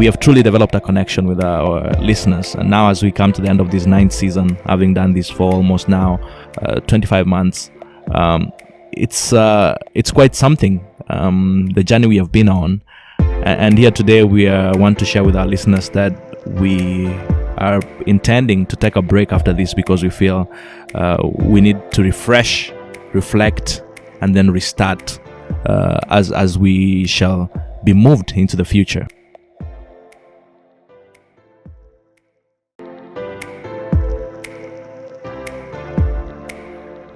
we have truly developed a connection with our listeners. And now as we come to the end of this 9th season, having done this for almost now 25 months, it's quite something, the journey we have been on. And here today we want to share with our listeners that we are intending to take a break after this because we feel we need to refresh, reflect, and then restart as we shall be moved into the future.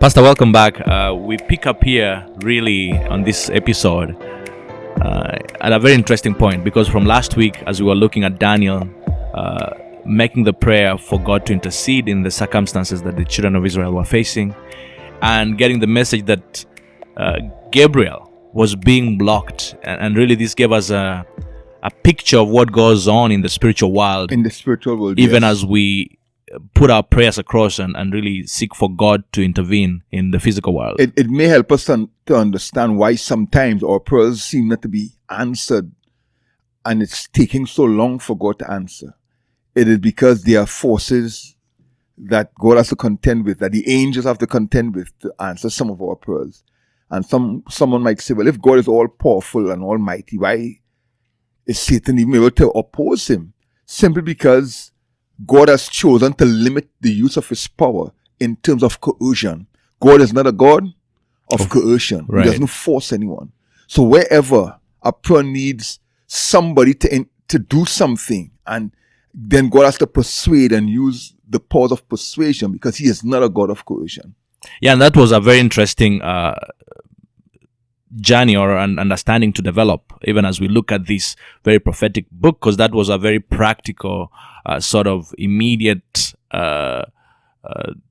Pastor, welcome back. We pick up here really on this episode at a very interesting point, because from last week, as we were looking at Daniel making the prayer for God to intercede in the circumstances that the children of Israel were facing, and getting the message that Gabriel was being blocked, and really this gave us a picture of what goes on in the spiritual world. In the spiritual world, even yes. As we put our prayers across and really seek for God to intervene in the physical world. It may help us to understand why sometimes our prayers seem not to be answered, and it's taking so long for God to answer. It is because there are forces that God has to contend with, that the angels have to contend with to answer some of our prayers. And someone might say, well, if God is all powerful and almighty, why is Satan even able to oppose him? Simply because God has chosen to limit the use of his power in terms of coercion. God is not a God of coercion. Right. He doesn't force anyone. So wherever a prayer needs somebody to do something, and then God has to persuade and use the powers of persuasion, because he is not a God of coercion. Yeah, and that was a very interesting journey or an understanding to develop, even as we look at this very prophetic book, because that was a very practical sort of immediate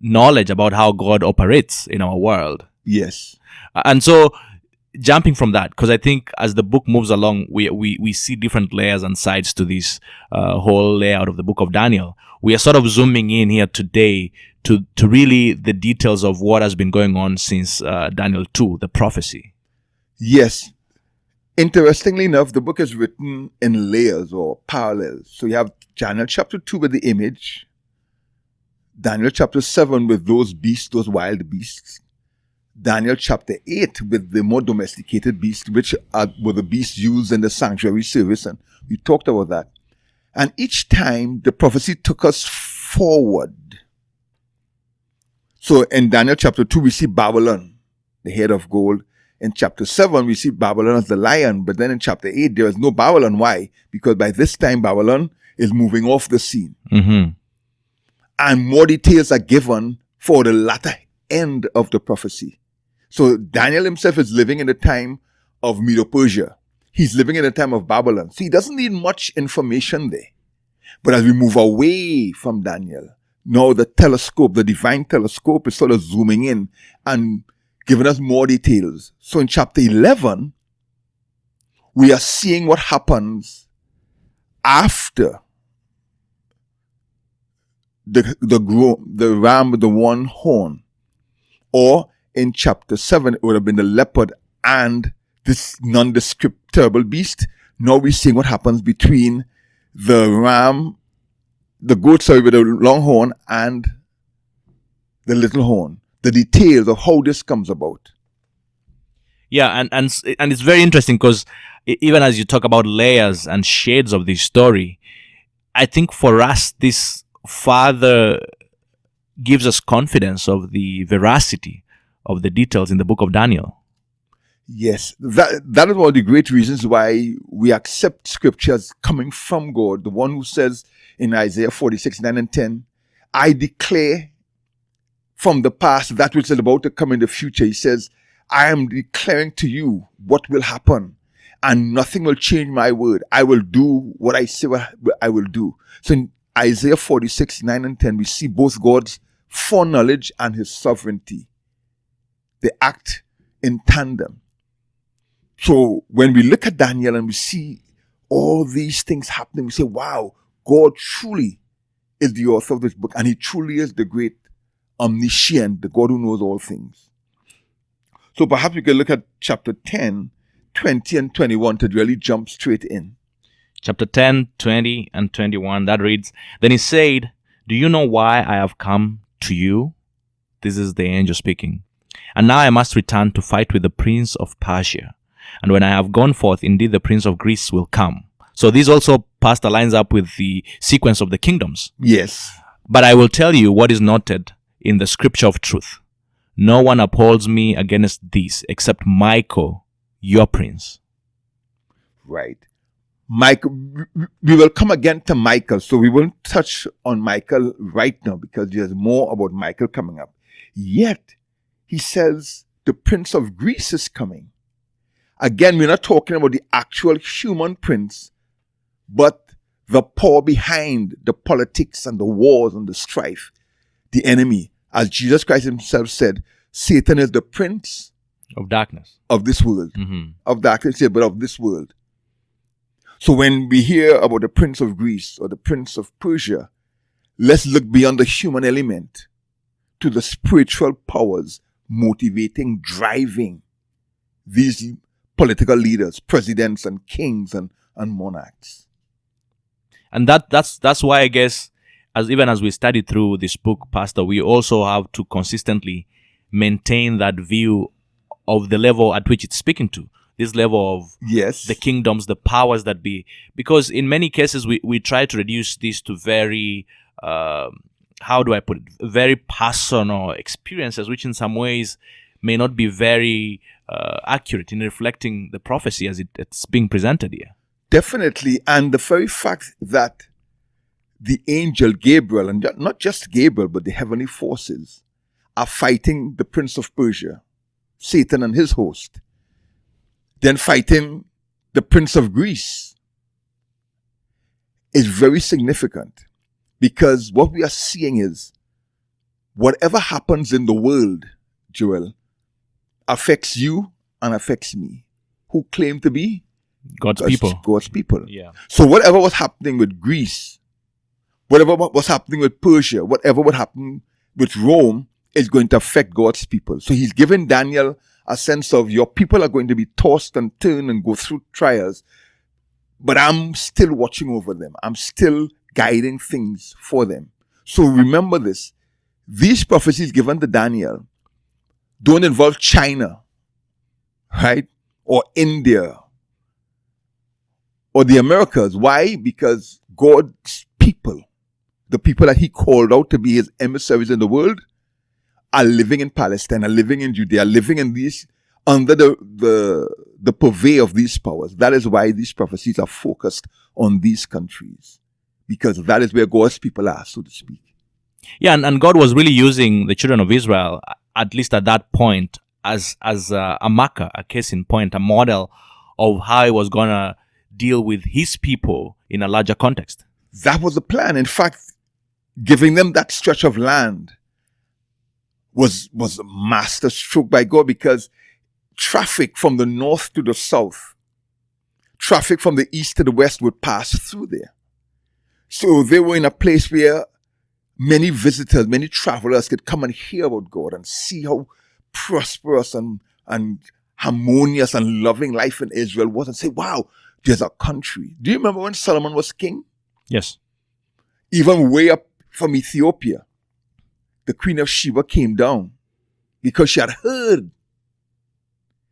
knowledge about how God operates in our world. Yes. And so jumping from that, because I think as the book moves along, we see different layers and sides to this whole layout of the book of Daniel. We are sort of zooming in here today to really the details of what has been going on since Daniel 2, the prophecy. Yes. Interestingly enough, the book is written in layers or parallels. So you have Daniel chapter 2 with the image, Daniel chapter 7 with those beasts, those wild beasts, Daniel chapter 8 with the more domesticated beasts, which were the beasts used in the sanctuary service, and we talked about that. And each time the prophecy took us forward. So in Daniel chapter 2 we see Babylon, the head of gold. In chapter 7, we see Babylon as the lion. But then in chapter 8, there is no Babylon. Why? Because by this time, Babylon is moving off the scene. Mm-hmm. And more details are given for the latter end of the prophecy. So Daniel himself is living in the time of Medo-Persia. He's living in the time of Babylon. So he doesn't need much information there. But as we move away from Daniel, now the telescope, the divine telescope, is sort of zooming in and giving us more details. So in chapter 11, we are seeing what happens after the ram with the one horn. Or in chapter 7, it would have been the leopard and this nondescript terrible beast. Now we're seeing what happens between the goat with the long horn and the little horn. The details of how this comes about. Yeah, and it's very interesting because even as you talk about layers and shades of this story, I think for us this further gives us confidence of the veracity of the details in the book of Daniel. Yes, that is one of the great reasons why we accept scriptures coming from God. The one who says in Isaiah 46, 9 and 10, I declare from the past that which is about to come in the future. He says, I am declaring to you what will happen, and nothing will change my word. I will do what I say I will do. So in Isaiah 46, 9 and 10, we see both God's foreknowledge and his sovereignty. They act in tandem. So when we look at Daniel and we see all these things happening, we say, wow, God truly is the author of this book, and he truly is the great omniscient, the God who knows all things. So perhaps we can look at chapter 10, 20 and 21 to really jump straight in. chapter 10, 20, and 21. That reads, Then he said, Do you know why I have come to you? This is the angel speaking. And now I must return to fight with the prince of Persia. And when I have gone forth, indeed the prince of Greece will come. So this also, Pastor, lines up with the sequence of the kingdoms. Yes. But I will tell you what is noted in the scripture of truth. No one upholds me against this except Michael, your prince. Right. Michael, we will come again to Michael, so we won't touch on Michael right now because there's more about Michael coming up. Yet, he says the prince of Greece is coming. Again, we're not talking about the actual human prince, but the power behind the politics and the wars and the strife, the enemy. As Jesus Christ himself said, Satan is the prince of darkness of this world. Mm-hmm. Of darkness, yeah, but of this world. So when we hear about the prince of Greece or the prince of Persia, let's look beyond the human element to the spiritual powers motivating, driving these political leaders, presidents and kings and monarchs. And that's why I guess, as we study through this book, Pastor, we also have to consistently maintain that view of the level at which it's speaking to. This level of yes, the kingdoms, the powers that be. Because in many cases, we try to reduce this to very, how do I put it, very personal experiences, which in some ways may not be very accurate in reflecting the prophecy as it's being presented here. Definitely. And the very fact that the angel Gabriel, and not just Gabriel, but the heavenly forces, are fighting the prince of Persia, Satan and his host, then fighting the prince of Greece, is very significant. Because what we are seeing is, whatever happens in the world, Joel, affects you and affects me, who claim to be God's people. God's people. Yeah. So whatever was happening with Greece, whatever was happening with Persia, whatever would happen with Rome is going to affect God's people. So he's giving Daniel a sense of your people are going to be tossed and turned and go through trials, but I'm still watching over them. I'm still guiding things for them. So remember this. These prophecies given to Daniel don't involve China, right? Or India, or the Americas. Why? Because God's people, the people that he called out to be his emissaries in the world, are living in Palestine, are living in Judea, living in these, under the purvey of these powers. That is why these prophecies are focused on these countries, because that is where God's people are, so to speak. Yeah, and God was really using the children of Israel, at least at that point, as a marker, a case in point, a model of how he was going to deal with his people in a larger context. That was the plan. In fact, giving them that stretch of land was a master stroke by God, because traffic from the north to the south, traffic from the east to the west would pass through there. So they were in a place where many visitors, many travelers could come and hear about God and see how prosperous and harmonious and loving life in Israel was, and say, wow, there's a country. Do you remember when Solomon was king? Yes. Even way up from Ethiopia, the Queen of Sheba came down because she had heard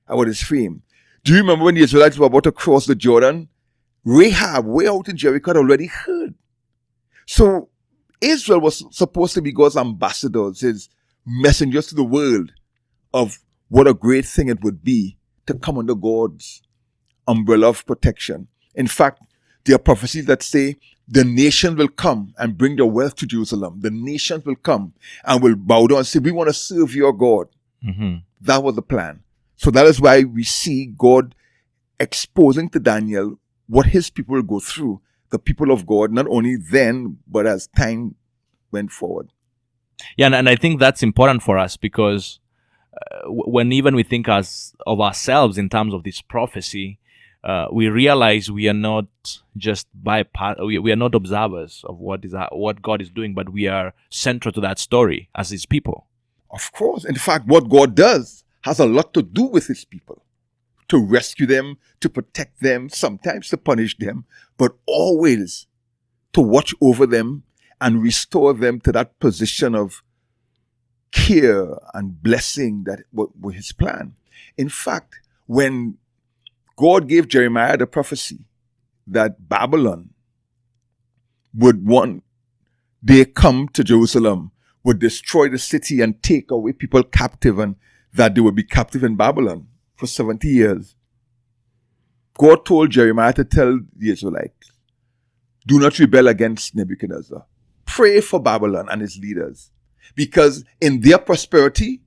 about his fame. Do you remember when the Israelites were about to cross the Jordan? Rahab, way out in Jericho, had already heard. So Israel was supposed to be God's ambassadors, his messengers to the world of what a great thing it would be to come under God's umbrella of protection. In fact, there are prophecies that say the nations will come and bring their wealth to Jerusalem. The nations will come and will bow down and say, we want to serve your God. Mm-hmm. That was the plan. So that is why we see God exposing to Daniel what his people will go through, the people of God, not only then, but as time went forward. Yeah, and I think that's important for us, because when even we think of ourselves in terms of this prophecy, we realize we are not just we are not observers of what God is doing, but we are central to that story as his people. Of course. In fact, what God does has a lot to do with his people, to rescue them, to protect them, sometimes to punish them, but always to watch over them and restore them to that position of care and blessing that was his plan. In fact, when God gave Jeremiah the prophecy that Babylon would one day come to Jerusalem, would destroy the city and take away people captive, and that they would be captive in Babylon for 70 years. God told Jeremiah to tell the Israelites, do not rebel against Nebuchadnezzar. Pray for Babylon and its leaders, because in their prosperity,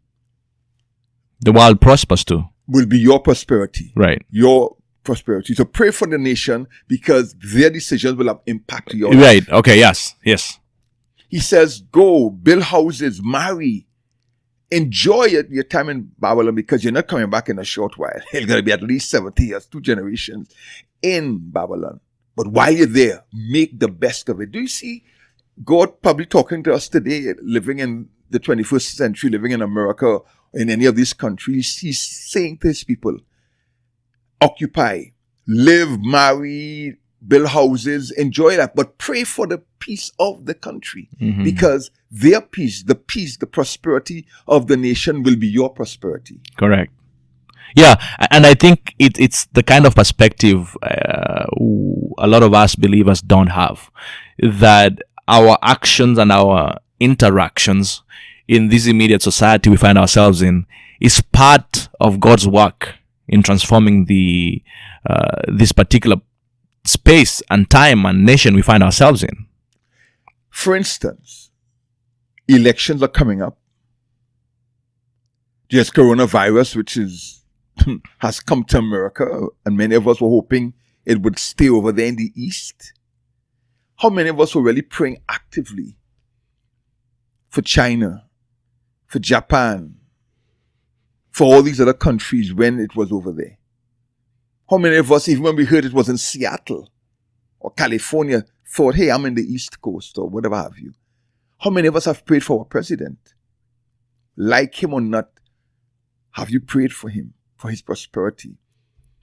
the world prospers too. Will be your prosperity. Right. Your prosperity. So pray for the nation, because their decisions will have impact your Right. life. Okay. Yes. Yes. He says, go, build houses, marry, enjoy your time in Babylon, because you're not coming back in a short while. It's going to be at least 70 years, 2 generations in Babylon. But while you're there, make the best of it. Do you see God probably talking to us today, living in the 21st century, living in America, in any of these countries? He's saying to his people, occupy, live, marry, build houses, enjoy that, but pray for the peace of the country, because their peace, the prosperity of the nation will be your prosperity. Correct. Yeah, and I think it's the kind of perspective a lot of us believers don't have, that our actions and our interactions in this immediate society we find ourselves in is part of God's work in transforming the this particular space and time and nation we find ourselves in. For instance, elections are coming up. There's coronavirus, which has come to America, and many of us were hoping it would stay over there in the East. How many of us were really praying actively for China, for Japan, for all these other countries when it was over there? How many of us, even when we heard it was in Seattle or California, thought, hey, I'm in the East Coast or whatever have you? How many of us have prayed for our president? Like him or not, have you prayed for him, for his prosperity?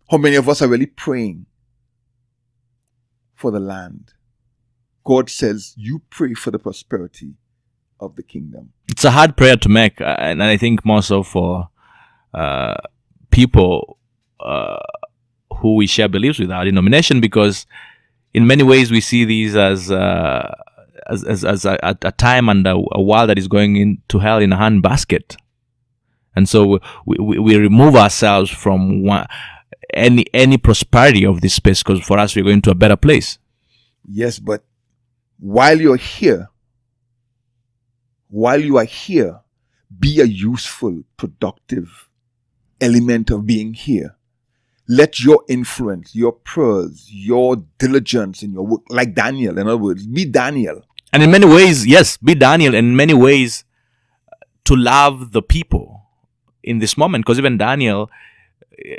How many of us are really praying for the land? God says, you pray for the prosperity of the kingdom. It's a hard prayer to make, and I think more so for people who we share beliefs with, our denomination, because in many ways we see these as a time and a world that is going into hell in a handbasket. And so we remove ourselves from any prosperity of this space, because for us we're going to a better place. Yes, but while you are here, be a useful, productive element of being here. Let your influence, your prayers, your diligence in your work, like Daniel, in other words, be Daniel. And in many ways, yes, be Daniel, in many ways, to love the people in this moment. Because even Daniel,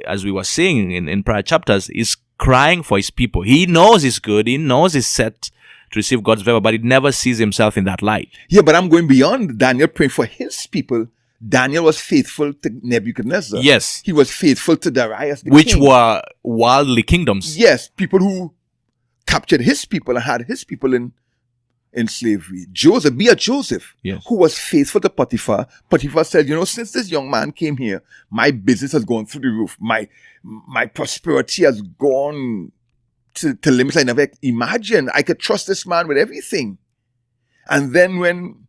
as we were saying in prior chapters, is crying for his people. He knows he's good. He knows he's set to receive God's favor, but he never sees himself in that light. Yeah, but I'm going beyond Daniel praying for his people. Daniel was faithful to Nebuchadnezzar. Yes. He was faithful to Darius the which king. were worldly kingdoms. Yes, people who captured his people and had his people in slavery. Joseph, be a Joseph, yes, who was faithful to Potiphar. Potiphar said, since this young man came here, my business has gone through the roof. My prosperity has gone to limits I never imagined. I could trust this man with everything. And then when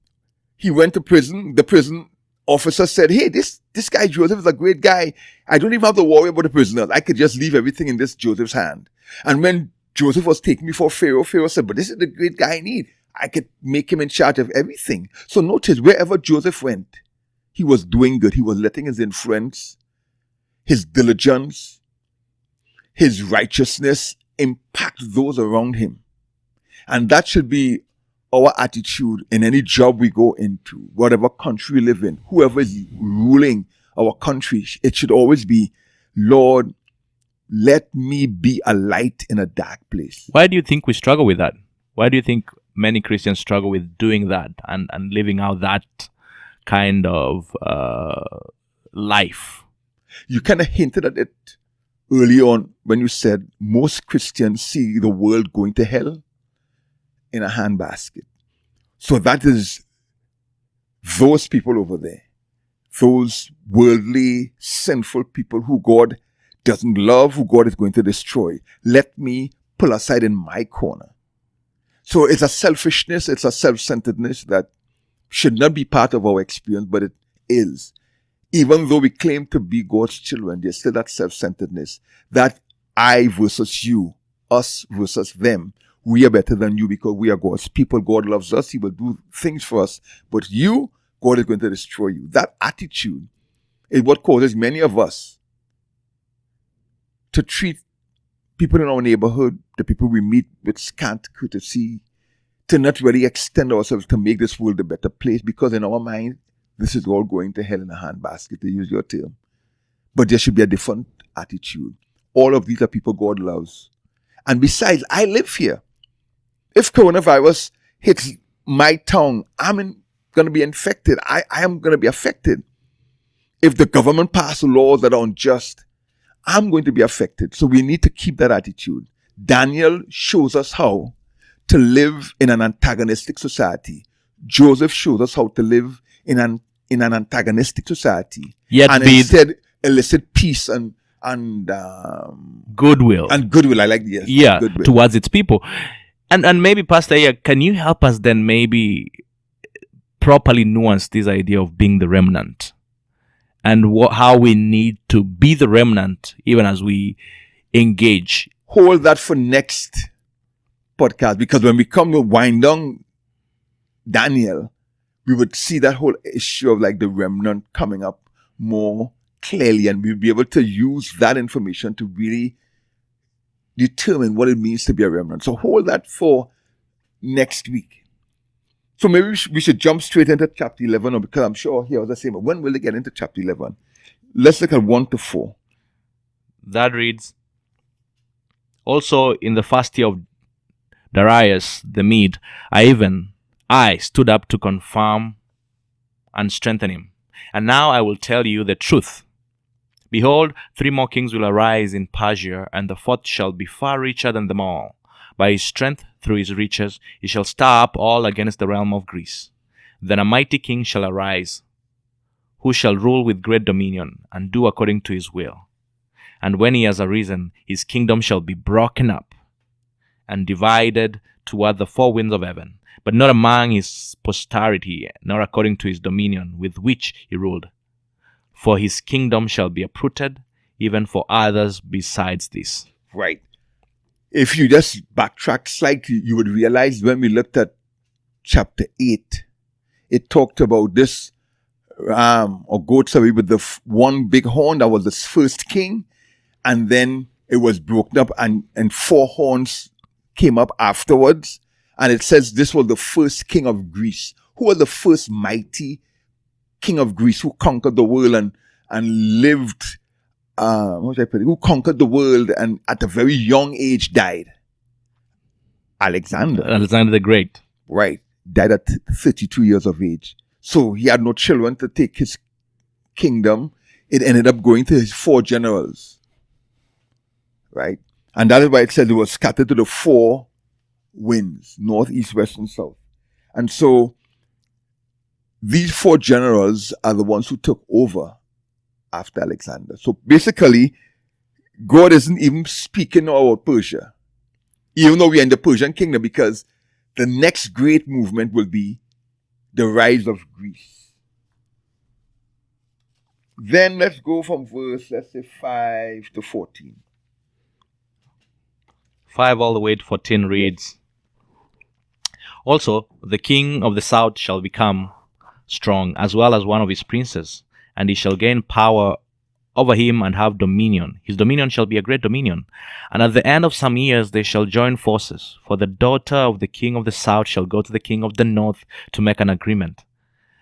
he went to prison, the prison officer said, hey, this guy Joseph is a great guy. I don't even have to worry about the prisoners. I could just leave everything in this Joseph's hand. And when Joseph was taking before Pharaoh, Pharaoh said, but this is the great guy I need. I could make him in charge of everything. So notice, wherever Joseph went, he was doing good. He was letting his influence, his diligence, his righteousness impact those around him. And that should be our attitude in any job we go into, whatever country we live in, whoever is ruling our country. It should always be, Lord, let me be a light in a dark place. Why do you think we struggle with that? Why do you think many Christians struggle with doing that and living out that kind of life? You kind of hinted at it early on when you said most Christians see the world going to hell in a handbasket. So that is those people over there, those worldly, sinful people who God doesn't love, who God is going to destroy. Let me pull aside in my corner. So it's a selfishness, it's a self-centeredness that should not be part of our experience, but it is. Even though we claim to be God's children, there's still that self-centeredness, that I versus you, us versus them. We are better than you because we are God's people. God loves us. He will do things for us. But you, God is going to destroy you. That attitude is what causes many of us to treat people in our neighborhood, the people we meet, with scant courtesy, to not really extend ourselves to make this world a better place, because in our mind, this is all going to hell in a handbasket, to use your term. But there should be a different attitude. All of these are people God loves. And besides, I live here. If coronavirus hits my town, I'm going to be infected. I am going to be affected. If the government passes laws that are unjust, I'm going to be affected. So we need to keep that attitude. Daniel shows us how to live in an antagonistic society. Joseph shows us how to live in an antagonistic society. Yet and instead elicit peace and goodwill. And goodwill, I like this. Yeah, goodwill towards its people. And maybe, Pastor, can you help us then maybe properly nuance this idea of being the remnant, and how we need to be the remnant even as we engage? Hold that for next podcast, because when we come to wind down Daniel, we would see that whole issue of like the remnant coming up more clearly, and we'll be able to use that information to really determine what it means to be a remnant. So hold that for next week. So maybe we should jump straight into chapter 11, or because I'm sure here was the same. But when will they get into chapter 11? Let's look at 1 to 4. That reads, also in the first year of Darius the Mede, I stood up to confirm and strengthen him. And now I will tell you the truth. Behold, 3 more kings will arise in Persia, and the 4th shall be far richer than them all. By his strength, through his riches, he shall stir up all against the realm of Greece. Then a mighty king shall arise, who shall rule with great dominion, and do according to his will. And when he has arisen, his kingdom shall be broken up, and divided toward the 4 winds of heaven, but not among his posterity, nor according to his dominion with which he ruled. For his kingdom shall be uprooted, even for others besides this. Right. If you just backtrack slightly, you would realize when we looked at chapter 8, it talked about this ram or goat, sorry, with the one big horn that was the first king, and then it was broken up, and 4 horns came up afterwards. And it says this was the first king of Greece. Who was the first mighty king of Greece who conquered the world and lived, who conquered the world and at a very young age died? Alexander the Great. Right. Died at 32 years of age. So he had no children to take his kingdom. It ended up going to his 4 generals. Right. And that is why it said it was scattered to the 4 winds, north, east, west, and south. And so these 4 generals are the ones who took over after Alexander. So basically, God isn't even speaking about Persia, even though we're in the Persian kingdom, because the next great movement will be the rise of Greece. Then let's go from verse, let's say 5 to 14. 5 all the way to 14 reads, also the king of the south shall become strong, as well as one of his princes, and he shall gain power over him and have dominion. His dominion shall be a great dominion. And at the end of some years they shall join forces, for the daughter of the king of the south shall go to the king of the north to make an agreement.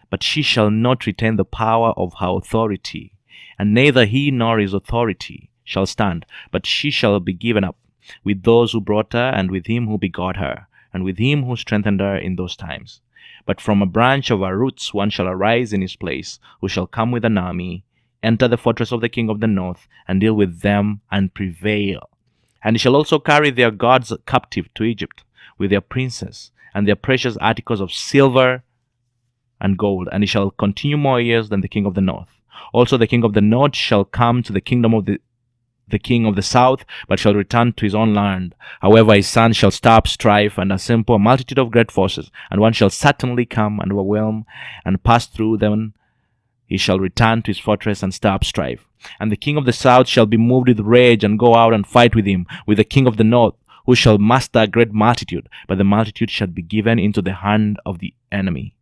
But she shall not retain the power of her authority, and neither he nor his authority shall stand, but she shall be given up with those who brought her, and with him who begot her, and with him who strengthened her in those times. But from a branch of her roots one shall arise in his place, who shall come with an army, enter the fortress of the king of the north and deal with them and prevail. And he shall also carry their gods captive to Egypt, with their princes and their precious articles of silver and gold, and he shall continue more years than the king of the north. Also the king of the north shall come to the kingdom of the king of the south, but shall return to his own land. However, his son shall stir up strife and assemble a multitude of great forces, and one shall certainly come and overwhelm and pass through them. He shall return to his fortress and stir up strife. And the king of the south shall be moved with rage and go out and fight with him, with the king of the north, who shall muster a great multitude, but the multitude shall be given into the hand of the enemy.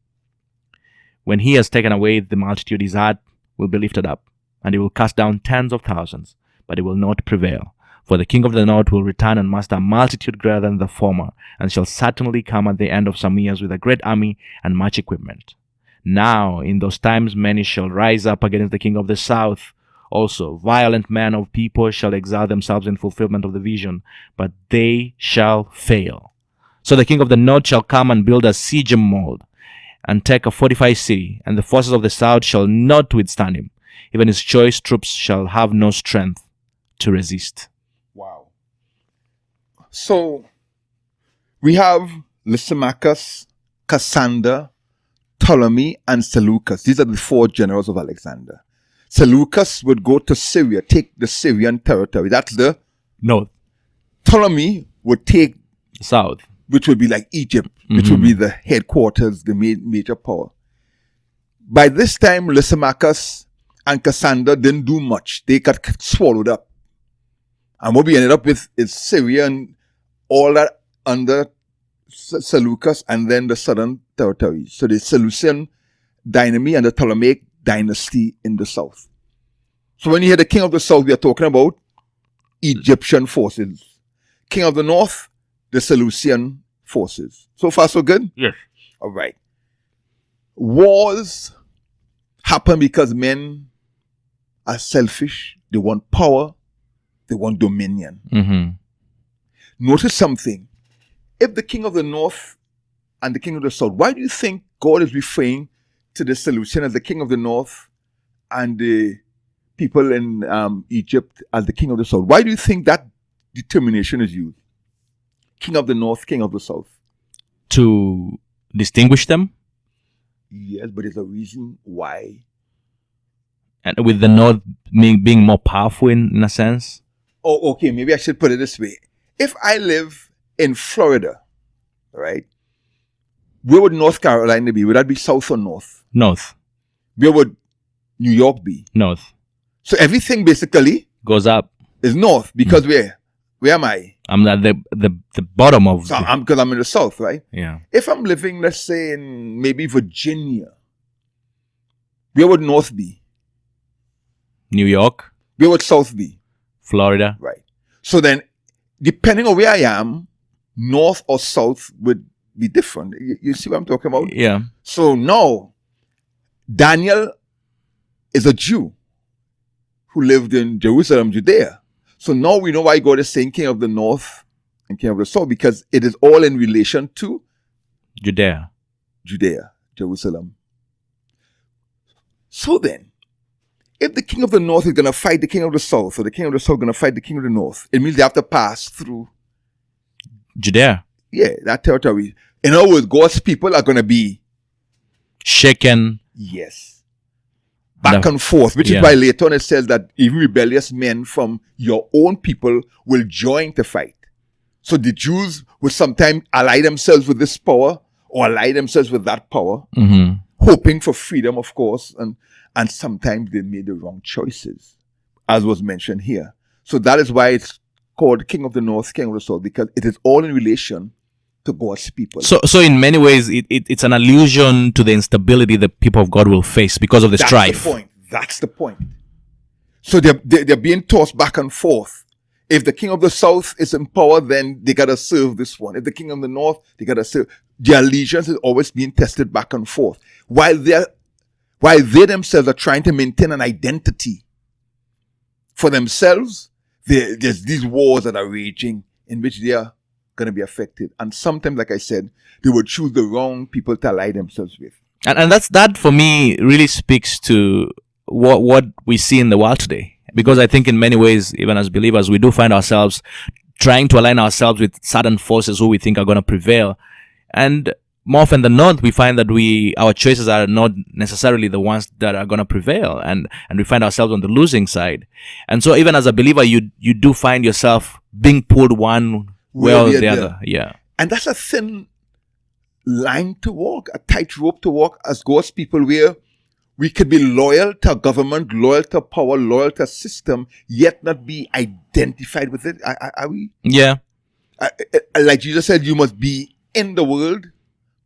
When he has taken away the multitude, his heart will be lifted up, and he will cast down tens of thousands, but he will not prevail. For the king of the north will return and muster a multitude greater than the former, and shall certainly come at the end of some years with a great army and much equipment. Now in those times many shall rise up against the king of the south. Also violent men of people shall exalt themselves in fulfillment of the vision, but they shall fail. So the king of the north shall come and build a siege mold, and take a fortified city, and the forces of the south shall not withstand him. Even his choice troops shall have no strength to resist. Wow. So we have Lysimachus, Cassander, Ptolemy, and Seleucus. These are the four generals of Alexander. Seleucus would go to Syria, take the Syrian territory. That's the north. Ptolemy would take South, which would be like Egypt, which would be the headquarters, the major power. By this time, Lysimachus and Cassander didn't do much. They got swallowed up. And what we ended up with is Syria and all that under Seleucus, and then the southern territory. So the Seleucian dynasty and the Ptolemaic dynasty in the south. So when you hear the king of the south, we are talking about Egyptian forces. King of the north, the Seleucian forces. So far, so good? Yes. All right. Wars happen because men are selfish. They want power. They want dominion. Notice something. If the king of the north and the king of the south, why do you think God is referring to the Seleucian as the king of the north and the people in Egypt as the king of the south? Why do you think that determination is used? King of the north, king of the south. To distinguish them? Yes, but there's a reason why. And with the north being more powerful in a sense? Oh, okay, maybe I should put it this way. If I live in Florida, right, where would North Carolina be? Would that be south or north? North. Where would New York be? North. So everything basically goes up. Is north because where? Where am I? I'm at the bottom of. So because I'm in the south, right? Yeah. If I'm living, let's say, in maybe Virginia, where would north be? New York. Where would south be? Florida. Right. So then, depending on where I am, north or south would be different. You see what I'm talking about? Yeah. So now, Daniel is a Jew who lived in Jerusalem, Judea. So now we know why God is saying king of the north and king of the south, because it is all in relation to Judea, Jerusalem. So then, if the king of the north is going to fight the king of the south, or the king of the south is going to fight the king of the north, it means they have to pass through Judea. Yeah, that territory. In other words, God's people are going to be shaken. Yes. Back and forth, which is why later on it says that even rebellious men from your own people will join to fight. So the Jews will sometimes ally themselves with this power or ally themselves with that power, hoping for freedom, of course, and sometimes they made the wrong choices, as was mentioned here. So that is why it's called King of the North, King of the South, because it is all in relation to God's people. So in many ways, it's an allusion to the instability the people of God will face because of the strife. That's the point. So they're being tossed back and forth. If the king of the south is in power, then they got to serve this one. If the king of the north, they got to serve. Their allegiance is always being tested back and forth. While they themselves are trying to maintain an identity for themselves, there's these wars that are raging in which they are going to be affected. And sometimes, like I said, they would choose the wrong people to ally themselves with. And that for me really speaks to what we see in the world today. Because I think in many ways, even as believers, we do find ourselves trying to align ourselves with certain forces who we think are going to prevail. And more often than not, we find that our choices are not necessarily the ones that are going to prevail, and we find ourselves on the losing side. And so even as a believer, you do find yourself being pulled one way or the other. Yeah. And that's a thin line to walk, a tightrope to walk as God's people, where we could be loyal to government, loyal to power, loyal to system, yet not be identified with it. Are we? Yeah. Like Jesus said, you must be in the world,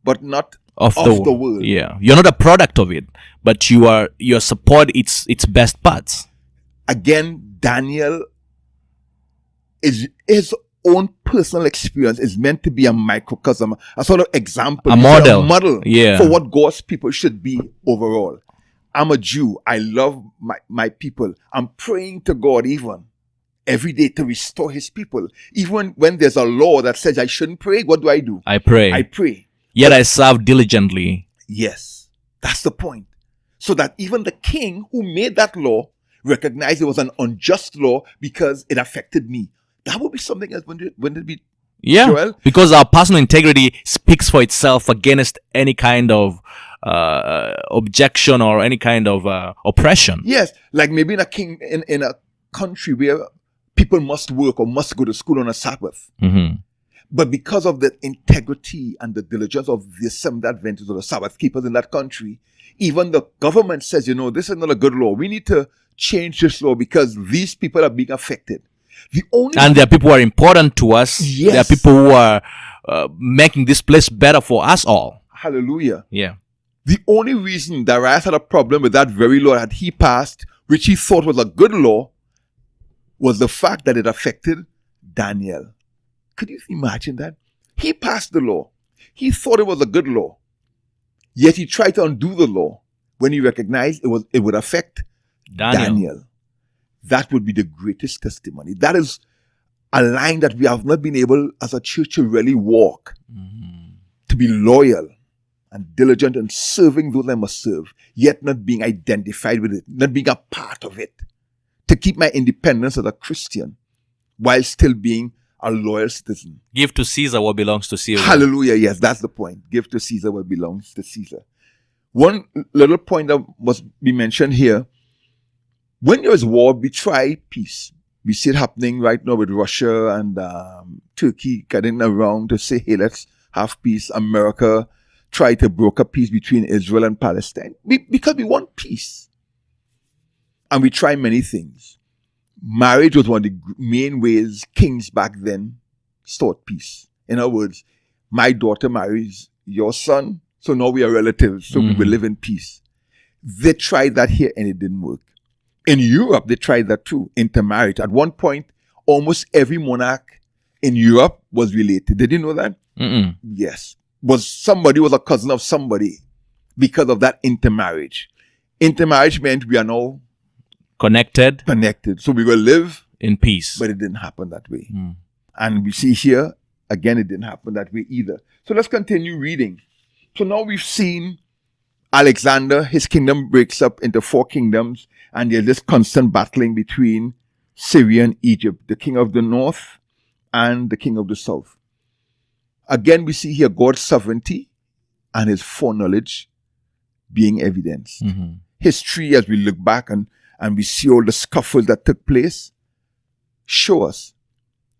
but not of the world. Yeah. You're not a product of it, but you support its best parts. Again, Daniel is his own personal experience is meant to be a microcosm, a sort of example, a model for what God's people should be overall. I'm a Jew. I love my people. I'm praying to God even every day to restore his people. Even when there's a law that says I shouldn't pray, what do? I pray. Yet I serve diligently. Yes, that's the point. So that even the king who made that law recognized it was an unjust law because it affected me. That would be something else, wouldn't it be? Yeah, Joel? Because our personal integrity speaks for itself against any kind of objection or any kind of oppression. Yes, like maybe in a country where people must work or must go to school on a Sabbath. Mm-hmm. But because of the integrity and the diligence of the Seventh Adventists or the Sabbath keepers in that country, even the government says, this is not a good law. We need to change this law because these people are being affected. And there are people who are important to us. Yes. There are people who are making this place better for us all. Hallelujah. Yeah. The only reason Darius had a problem with that very law that he passed, which he thought was a good law, was the fact that it affected Daniel. Could you imagine that? He passed the law. He thought it was a good law. Yet he tried to undo the law when he recognized it would affect Daniel. That would be the greatest testimony. That is a line that we have not been able as a church to really walk. Mm-hmm. To be loyal and diligent and serving those I must serve, yet not being identified with it, not being a part of it. To keep my independence as a Christian while still being a loyal citizen. Give to Caesar what belongs to Caesar. Hallelujah. Yes, that's the point. Give to Caesar what belongs to Caesar. One little point that must be mentioned here. When there is war, we try peace. We see it happening right now with Russia and Turkey getting around to say, hey, let's have peace. America tried to broker peace between Israel and Palestine because we want peace. And we try many things. Marriage was one of the main ways kings back then sought peace. In other words, my daughter marries your son, so now we are relatives, so we will live in peace. They tried that here and it didn't work. In Europe, they tried that too, intermarriage. At one point, almost every monarch in Europe was related. Did you know that? Mm-mm. Yes. Somebody was a cousin of somebody because of that intermarriage. Intermarriage meant we are now connected. So we will live in peace. But it didn't happen that way. And we see here, again, it didn't happen that way either. So let's continue reading. So now we've seen Alexander, his kingdom breaks up into 4 kingdoms, and there's this constant battling between Syria and Egypt, the king of the north and the king of the south. Again, we see here God's sovereignty and his foreknowledge being evidenced. Mm-hmm. History, as we look back and we see all the scuffles that took place, show us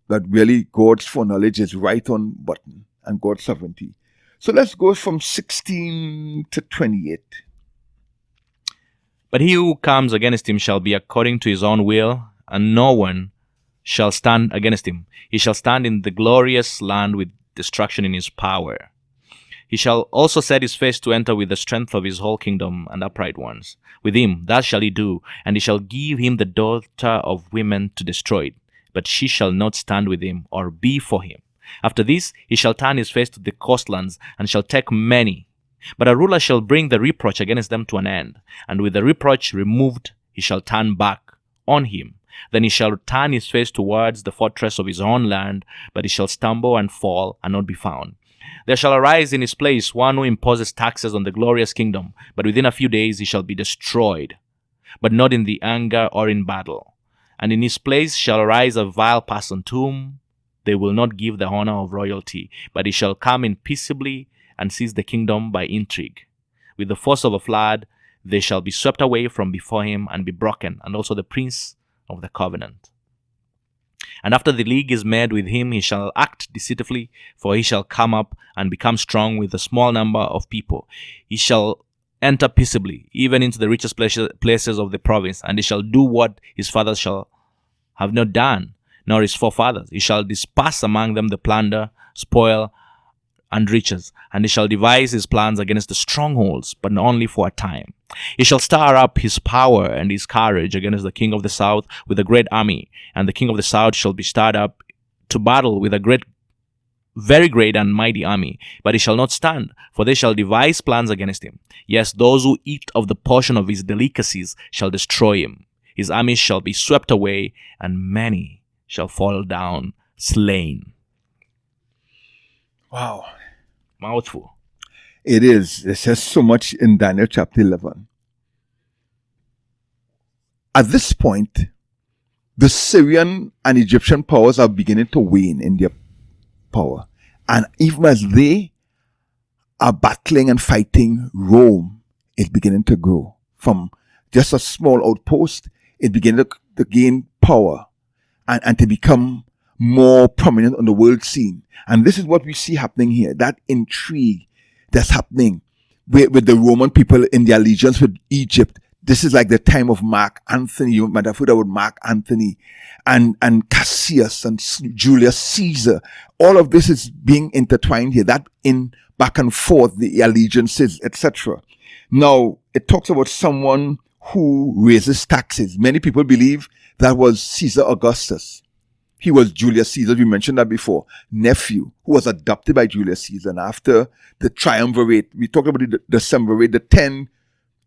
that really God's foreknowledge is right on button and God's sovereignty. So let's go from 16 to 28. But he who comes against him shall be according to his own will, and no one shall stand against him. He shall stand in the glorious land with destruction in his power. He shall also set his face to enter with the strength of his whole kingdom and upright ones. With him that shall he do, and he shall give him the daughter of women to destroy it. But she shall not stand with him, or be for him. After this he shall turn his face to the coastlands, and shall take many. But a ruler shall bring the reproach against them to an end, and with the reproach removed he shall turn back on him. Then he shall turn his face towards the fortress of his own land, but he shall stumble and fall, and not be found. There shall arise in his place one who imposes taxes on the glorious kingdom, but within a few days he shall be destroyed. but not in the anger or in battle. And in his place shall arise a vile person, to whom they will not give the honor of royalty, but he shall come in peaceably and seize the kingdom by intrigue. With the force of a flood they shall be swept away from before him and be broken, and also the prince of the covenant. And after the league is made with him, he shall act deceitfully, for he shall come up and become strong with a small number of people. He shall enter peaceably, even into the richest places of the province, and he shall do what his fathers shall have not done, nor his forefathers. He shall disperse among them the plunder, spoil, and riches, and he shall devise his plans against the strongholds, but only for a time. He shall stir up his power and his courage against the king of the south with a great army, and the king of the south shall be stirred up to battle with a very great and mighty army, but he shall not stand, for they shall devise plans against him. Yes, those who eat of the portion of his delicacies shall destroy him. His armies shall be swept away, and many shall fall down slain. Wow. Mouthful. It is. It says so much in Daniel chapter 11. At this point, the Syrian and Egyptian powers are beginning to wane in their power. And even as they are battling and fighting, Rome is beginning to grow. From just a small outpost, it began to gain power and to become more prominent on the world scene. And this is what we see happening here, that intrigue that's happening with the Roman people in their allegiance with Egypt. This is like the time of Mark Antony. You might have heard about Mark Antony and Cassius and Julius Caesar. All of this is being intertwined here, that in back and forth, the allegiances, etc. Now, it talks about someone who raises taxes. Many people believe that was Caesar Augustus. He was Julius Caesar, we mentioned that before, nephew, who was adopted by Julius Caesar. And after the triumvirate, we talked about the decemvirate, the 10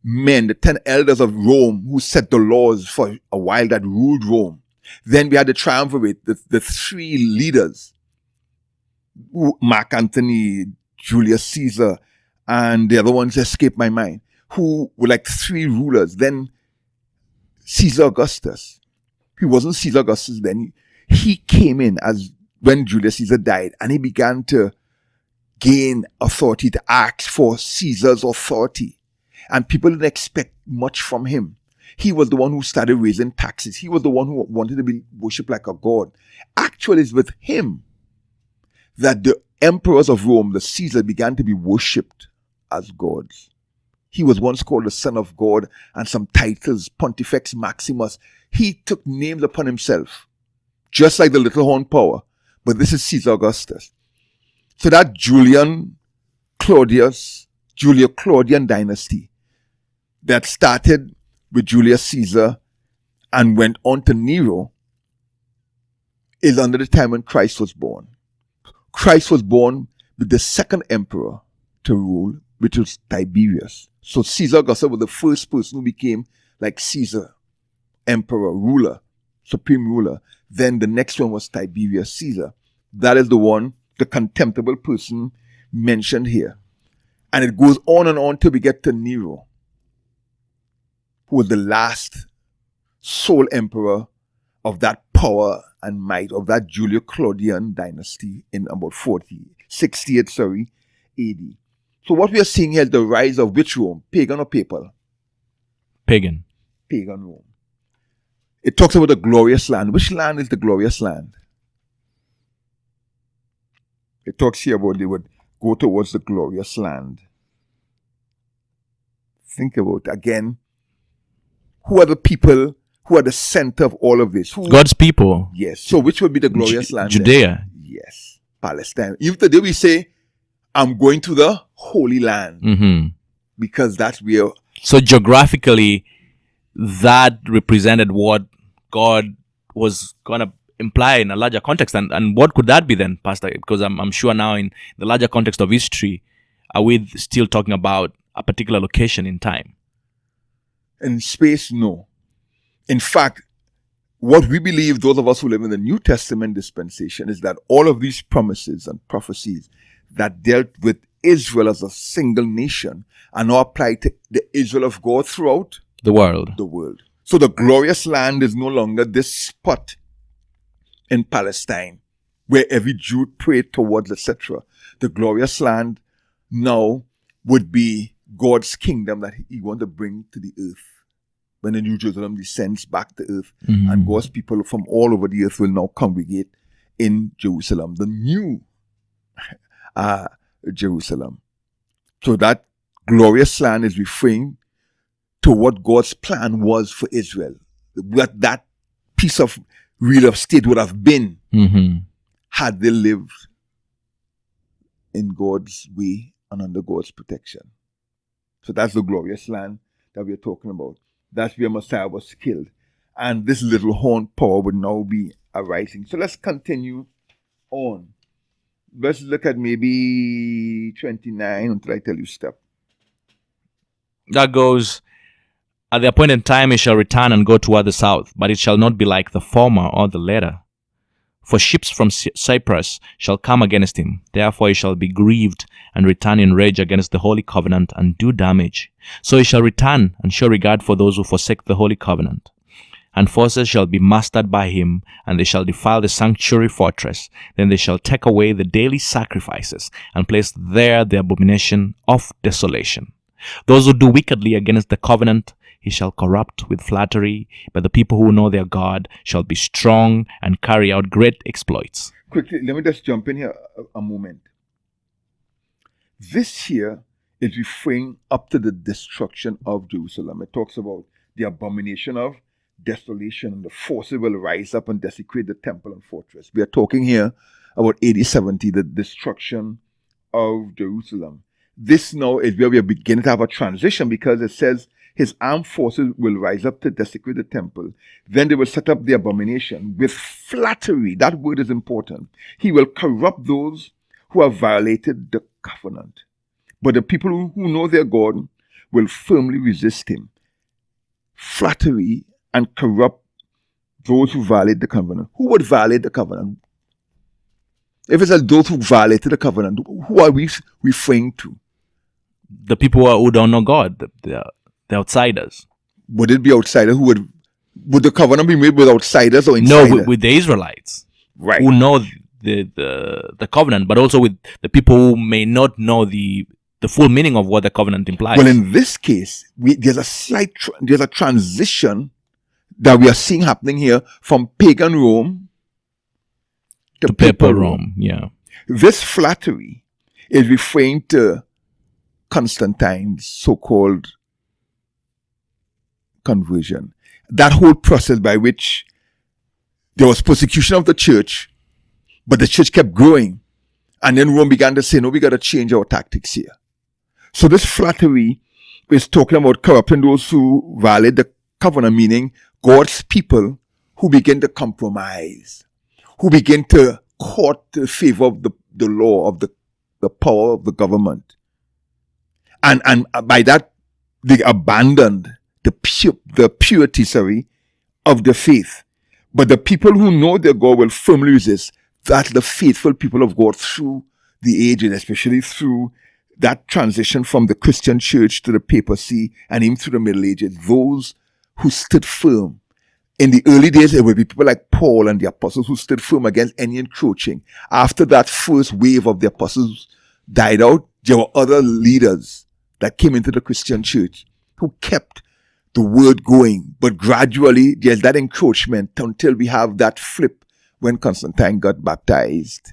men, the 10 elders of Rome who set the laws for a while that ruled Rome. Then we had the triumvirate, the three leaders, Mark Antony, Julius Caesar, and the other ones escaped my mind, who were like three rulers. Then Caesar Augustus. He wasn't Caesar Augustus then. He came in as when Julius Caesar died, and he began to gain authority, to ask for Caesar's authority. And people didn't expect much from him. He was the one who started raising taxes. He was the one who wanted to be worshipped like a god. Actually, it's with him that the emperors of Rome, the Caesar, began to be worshipped as gods. He was once called the Son of God, and some titles, Pontifex Maximus. He took names upon himself, just like the little horn power. But this is Caesar Augustus. So that Julio-Claudian dynasty that started with Julius Caesar and went on to Nero is under the time when Christ was born. Christ was born with the second emperor to rule, which was Tiberius. So Caesar Augustus was the first person who became like Caesar, emperor, ruler, supreme ruler. Then the next one was Tiberius Caesar. That is the one, the contemptible person mentioned here. And it goes on and on till we get to Nero, who was the last sole emperor of that power and might of that Julio-Claudian dynasty in about 68 AD. So what we are seeing here is the rise of which Rome? Pagan or papal? Pagan. Pagan Rome. It talks about the glorious land. Which land is the glorious land? It talks here about they would go towards the glorious land. Think about it. Again, who are the people who are the center of all of this? God's people. Yes. So which would be the glorious land? Judea. Then? Yes. Palestine. Even today we say, I'm going to the Holy Land. Mm-hmm. Because that's where... So geographically, that represented what God was going to imply in a larger context. And what could that be then, Pastor? Because I'm sure now in the larger context of history, are we still talking about a particular location in time? In space, no. In fact, what we believe, those of us who live in the New Testament dispensation, is that all of these promises and prophecies that dealt with Israel as a single nation are now applied to the Israel of God throughout The world. The world. So the glorious land is no longer this spot in Palestine where every Jew prayed towards, etc. The glorious land now would be God's kingdom that he wants to bring to the earth. When the New Jerusalem descends back to earth, and God's people from all over the earth will now congregate in Jerusalem, the new Jerusalem. So that glorious land is referring to what God's plan was for Israel. What that piece of real estate would have been had they lived in God's way and under God's protection. So that's the glorious land that we're talking about. That's where Messiah was killed. And this little horn power would now be arising. So let's continue on. Let's look at maybe 29 until I tell you stop. That goes, at the appointed time it shall return and go toward the south, but it shall not be like the former or the latter. For ships from Cyprus shall come against him. Therefore he shall be grieved and return in rage against the holy covenant and do damage. So he shall return and show regard for those who forsake the holy covenant. And forces shall be mustered by him, and they shall defile the sanctuary fortress. Then they shall take away the daily sacrifices and place there the abomination of desolation. Those who do wickedly against the covenant he shall corrupt with flattery, but the people who know their God shall be strong and carry out great exploits. Quickly, let me just jump in here a moment. This here is referring up to the destruction of Jerusalem. It talks about the abomination of desolation, and the forces will rise up and desecrate the temple and fortress. We are talking here about AD 70, the destruction of Jerusalem. This now is where we are beginning to have a transition, because it says his armed forces will rise up to desecrate the temple. Then they will set up the abomination with flattery. That word is important. He will corrupt those who have violated the covenant. But the people who know their God will firmly resist him. Flattery and corrupt those who violate the covenant. Who would violate the covenant? If it's those who violated the covenant, who are we referring to? The people who don't know God, the outsiders. Would it be outsiders who would the covenant be made with outsiders or insiders? No, with the Israelites, right? Who know the covenant, but also with the people who may not know the full meaning of what the covenant implies. Well, in this case, there's a transition that we are seeing happening here from pagan Rome to papal Rome. Yeah, this flattery is referring to Constantine's so-called conversion. That whole process by which there was persecution of the church, but the church kept growing. And then Rome began to say, no, we got to change our tactics here. So this flattery is talking about corrupting those who violate the covenant, meaning God's people who begin to compromise, who begin to court the favor of the law, of the power of the government. And by that, they abandoned the purity of the faith. But the people who know their God will firmly resist. That's the faithful people of God through the ages, especially through that transition from the Christian church to the papacy and even through the Middle Ages. Those who stood firm. In the early days, it would be people like Paul and the apostles who stood firm against any encroaching. After that first wave of the apostles died out, there were other leaders that came into the Christian church who kept the word going. But gradually, there's that encroachment until we have that flip when Constantine got baptized.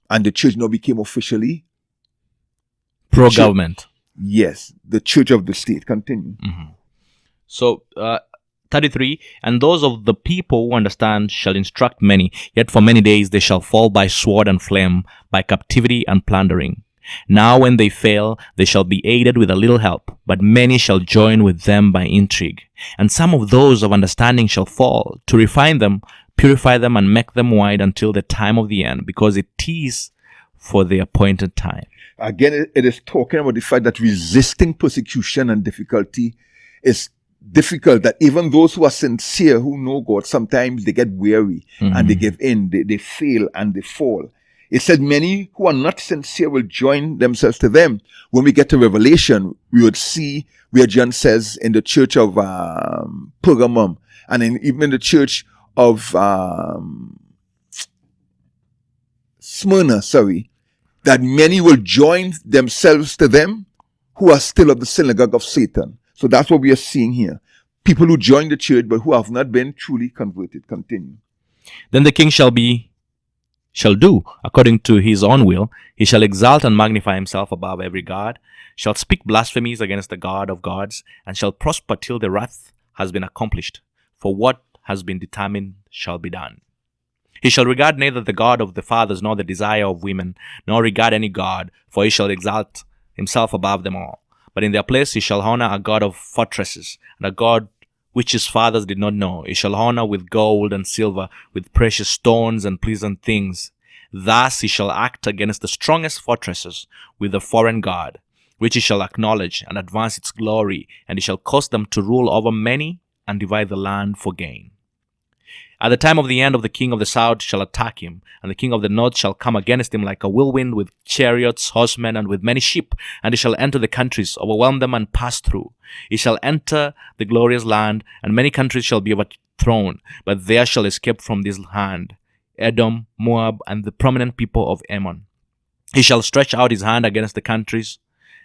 And the church now became officially pro-government. Yes, the church of the state. Continue. Mm-hmm. So, 33, and those of the people who understand shall instruct many, yet for many days they shall fall by sword and flame, by captivity and plundering. Now when they fail, they shall be aided with a little help, but many shall join with them by intrigue. And some of those of understanding shall fall, to refine them, purify them, and make them white until the time of the end, because it is for the appointed time. Again, it is talking about the fact that resisting persecution and difficulty is difficult, that even those who are sincere, who know God, sometimes they get weary and they give in, they fail and they fall. It said many who are not sincere will join themselves to them. When we get to Revelation, we would see where John says in the church of Pergamum, and even in the church of Smyrna, that many will join themselves to them who are still of the synagogue of Satan. So that's what we are seeing here. People who join the church but who have not been truly converted. Continue. Then the king shall do according to his own will. He shall exalt and magnify himself above every god, shall speak blasphemies against the God of gods, and shall prosper till the wrath has been accomplished. For what has been determined shall be done. He shall regard neither the God of the fathers, nor the desire of women, nor regard any God, for he shall exalt himself above them all. But in their place he shall honor a God of fortresses, and a God which his fathers did not know. He shall honor with gold and silver, with precious stones and pleasant things. Thus he shall act against the strongest fortresses with a foreign god, which he shall acknowledge and advance its glory, and he shall cause them to rule over many and divide the land for gain. At the time of the end of the king of the south shall attack him, and the king of the north shall come against him like a whirlwind with chariots, horsemen, and with many sheep, and he shall enter the countries, overwhelm them, and pass through. He shall enter the glorious land, and many countries shall be overthrown, but there shall escape from this hand Edom, Moab, and the prominent people of Ammon. He shall stretch out his hand against the countries,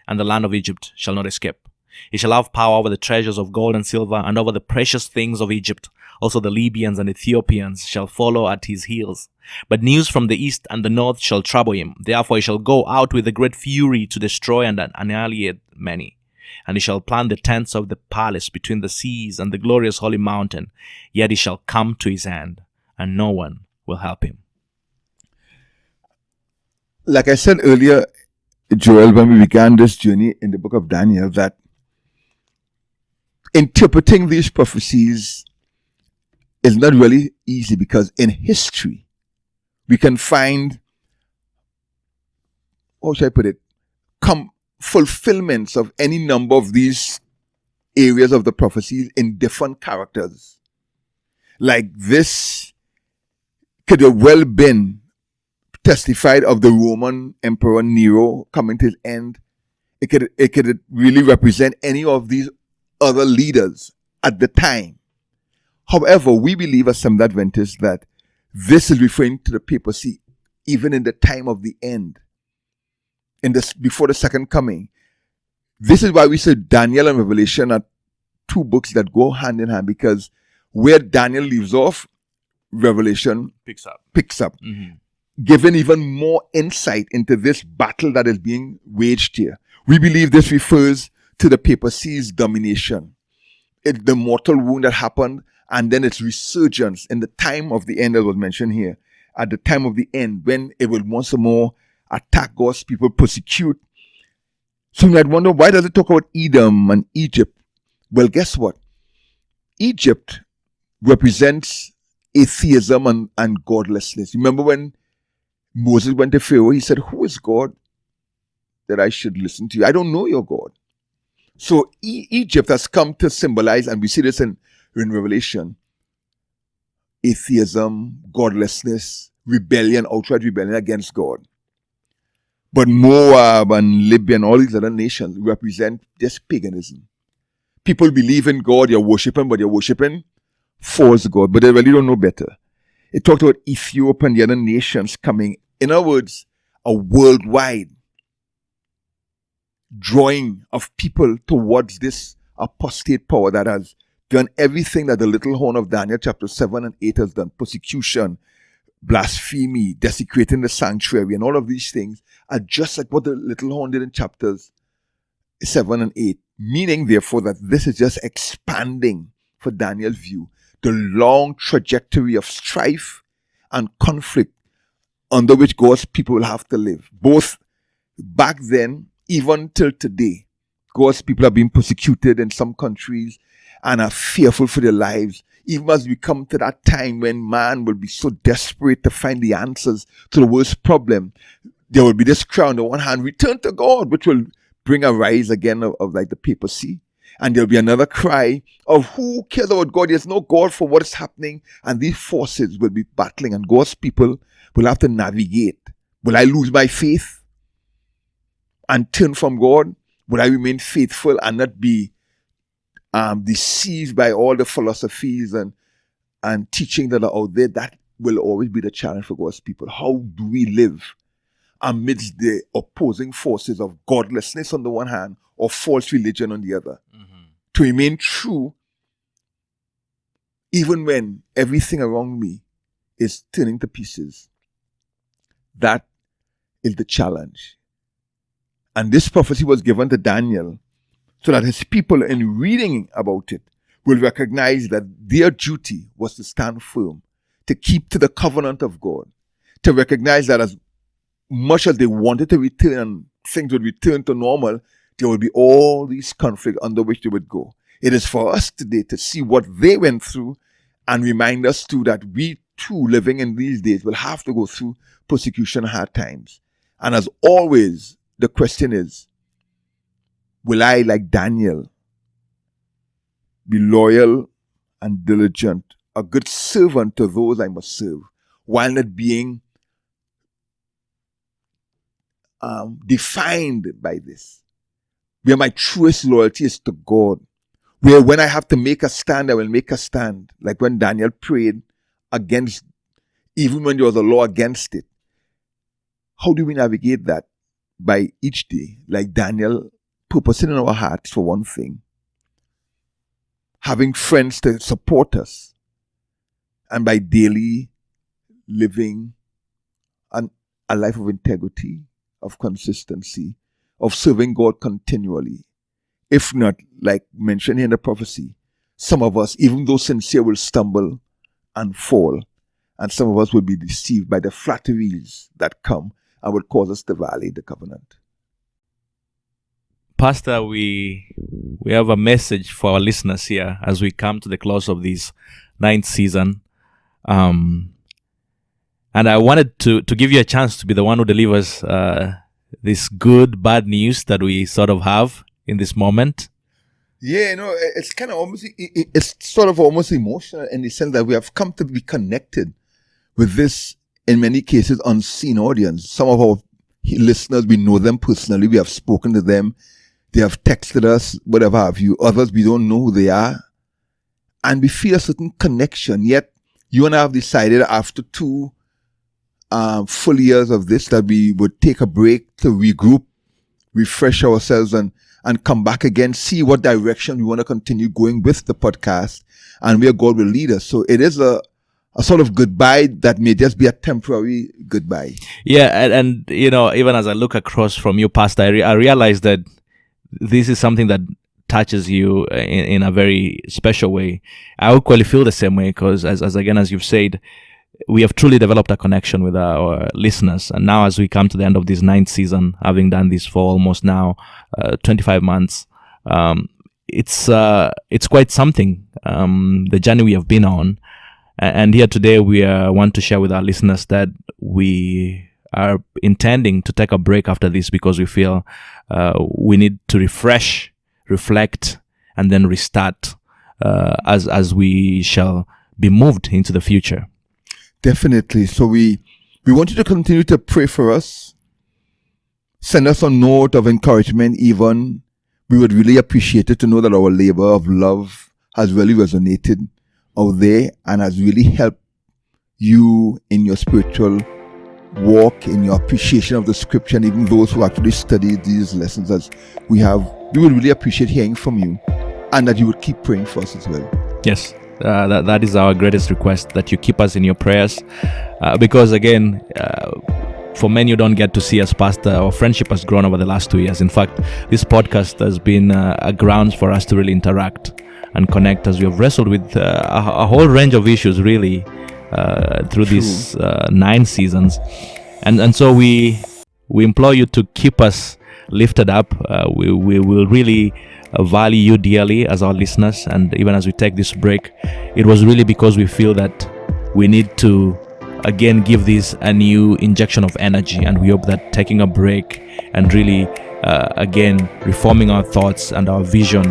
and the land of Egypt shall not escape. He shall have power over the treasures of gold and silver, and over the precious things of Egypt. Also the Libyans and Ethiopians shall follow at his heels. But news from the east and the north shall trouble him. Therefore he shall go out with a great fury to destroy and annihilate many. And he shall plant the tents of the palace between the seas and the glorious holy mountain. Yet he shall come to his end, and no one will help him. Like I said earlier, Joel, when we began this journey in the book of Daniel, that interpreting these prophecies is not really easy, because in history we can find, how should I put it, fulfillments of any number of these areas of the prophecies in different characters. Like this could have well been testified of the Roman Emperor Nero coming to his end. It could really represent any of these other leaders at the time. However, we believe as Seventh Adventists that this is referring to the papacy even in the time of the end, before the second coming. This is why we say Daniel and Revelation are two books that go hand in hand, because where Daniel leaves off, Revelation Picks up. Mm-hmm. Giving even more insight into this battle that is being waged here. We believe this refers to the papacy's domination. It's the mortal wound that happened, and then its resurgence in the time of the end that was mentioned here. At the time of the end, when it will once more attack God's people, persecute. So you might wonder, why does it talk about Edom and Egypt? Well, guess what? Egypt represents atheism and godlessness. Remember when Moses went to Pharaoh, he said, "Who is God that I should listen to you? I don't know your God." So Egypt has come to symbolize, and we see this in Revelation, atheism, godlessness, rebellion, outright rebellion against God. But Moab and Libya and all these other nations represent just paganism. People believe in God, you're worshiping, but you're worshiping false God, but they really don't know better. It talked about Ethiopia and the other nations coming. In other words, a worldwide drawing of people towards this apostate power that has done everything that the little horn of Daniel chapter 7 and 8 has done. Persecution, blasphemy, desecrating the sanctuary, and all of these things are just like what the little horn did in chapters 7 and 8. Meaning, therefore, that this is just expanding, for Daniel's view, the long trajectory of strife and conflict under which God's people will have to live. Both back then, even till today, God's people are being persecuted in some countries and are fearful for their lives. Even as we come to that time when man will be so desperate to find the answers to the worst problem, there will be this cry on the one hand, return to God, which will bring a rise again of like the papacy. And there'll be another cry of who cares about God? There's no God for what is happening. And these forces will be battling, and God's people will have to navigate Will I lose my faith and turn from God? Will I remain faithful and not be deceived by all the philosophies and teaching that are out there? That will always be the challenge for God's people. How do we live amidst the opposing forces of godlessness on the one hand or false religion on the other? To remain true even when everything around me is turning to pieces. That is the challenge. And this prophecy was given to Daniel so that his people, in reading about it, will recognize that their duty was to stand firm, to keep to the covenant of God, to recognize that as much as they wanted to return and things would return to normal, there would be all these conflicts under which they would go. It is for us today to see what they went through and remind us too that we too, living in these days, will have to go through persecution, hard times. And as always, the question is, will I, like Daniel, be loyal and diligent, a good servant to those I must serve, while not being defined by this? Where my truest loyalty is to God. Where when I have to make a stand, I will make a stand. Like when Daniel prayed against, even when there was a law against it. How do we navigate that? By each day, like Daniel, purposing in our hearts for one thing. Having friends to support us. And by daily living a life of integrity, of consistency, of serving God continually. If not, like mentioned in the prophecy, some of us, even though sincere, will stumble and fall. And some of us will be deceived by the flatteries that come and will cause us to violate the covenant. Pastor, we have a message for our listeners here as we come to the close of this 9th season. And I wanted to give you a chance to be the one who delivers this good, bad news that we sort of have in this moment. Yeah, it's kind of almost, it's sort of almost emotional in the sense that we have come to be connected with this, in many cases, unseen audience. Some of our listeners, we know them personally. We have spoken to them. They have texted us, whatever have you. Others, we don't know who they are. And we feel a certain connection. Yet, you and I have decided after 2 full years of this that we would take a break to regroup, refresh ourselves and come back again, see what direction we want to continue going with the podcast and where God will lead us. So it is a sort of goodbye that may just be a temporary goodbye. Yeah, and even as I look across from you, Pastor, I realize that this is something that touches you in a very special way. I equally feel the same way because, as you've said, we have truly developed a connection with our listeners. And now as we come to the end of this 9th season, having done this for almost now 25 months, it's quite something, the journey we have been on. And here today we want to share with our listeners that we are intending to take a break after this because we feel we need to refresh, reflect, and then restart as we shall be moved into the future. Definitely. So we want you to continue to pray for us. Send us a note of encouragement even. We would really appreciate it to know that our labor of love has really resonated out there and has really helped you in your spiritual walk, in your appreciation of the scripture, and even those who actually study these lessons as we have. We would really appreciate hearing from you and that you would keep praying for us as well. Yes. That is our greatest request, that you keep us in your prayers, because again, for many who don't get to see us, Pastor, our friendship has grown over the last 2 years. In fact, this podcast has been a grounds for us to really interact and connect as we have wrestled with a whole range of issues really through these 9 seasons. And so we implore you to keep us lifted up. We will really value you dearly as our listeners, and even as we take this break, it was really because we feel that we need to again give this a new injection of energy, and we hope that taking a break and really again reforming our thoughts and our vision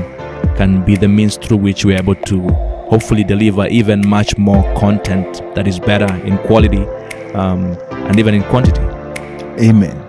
can be the means through which we're able to hopefully deliver even much more content that is better in quality and even in quantity. Amen.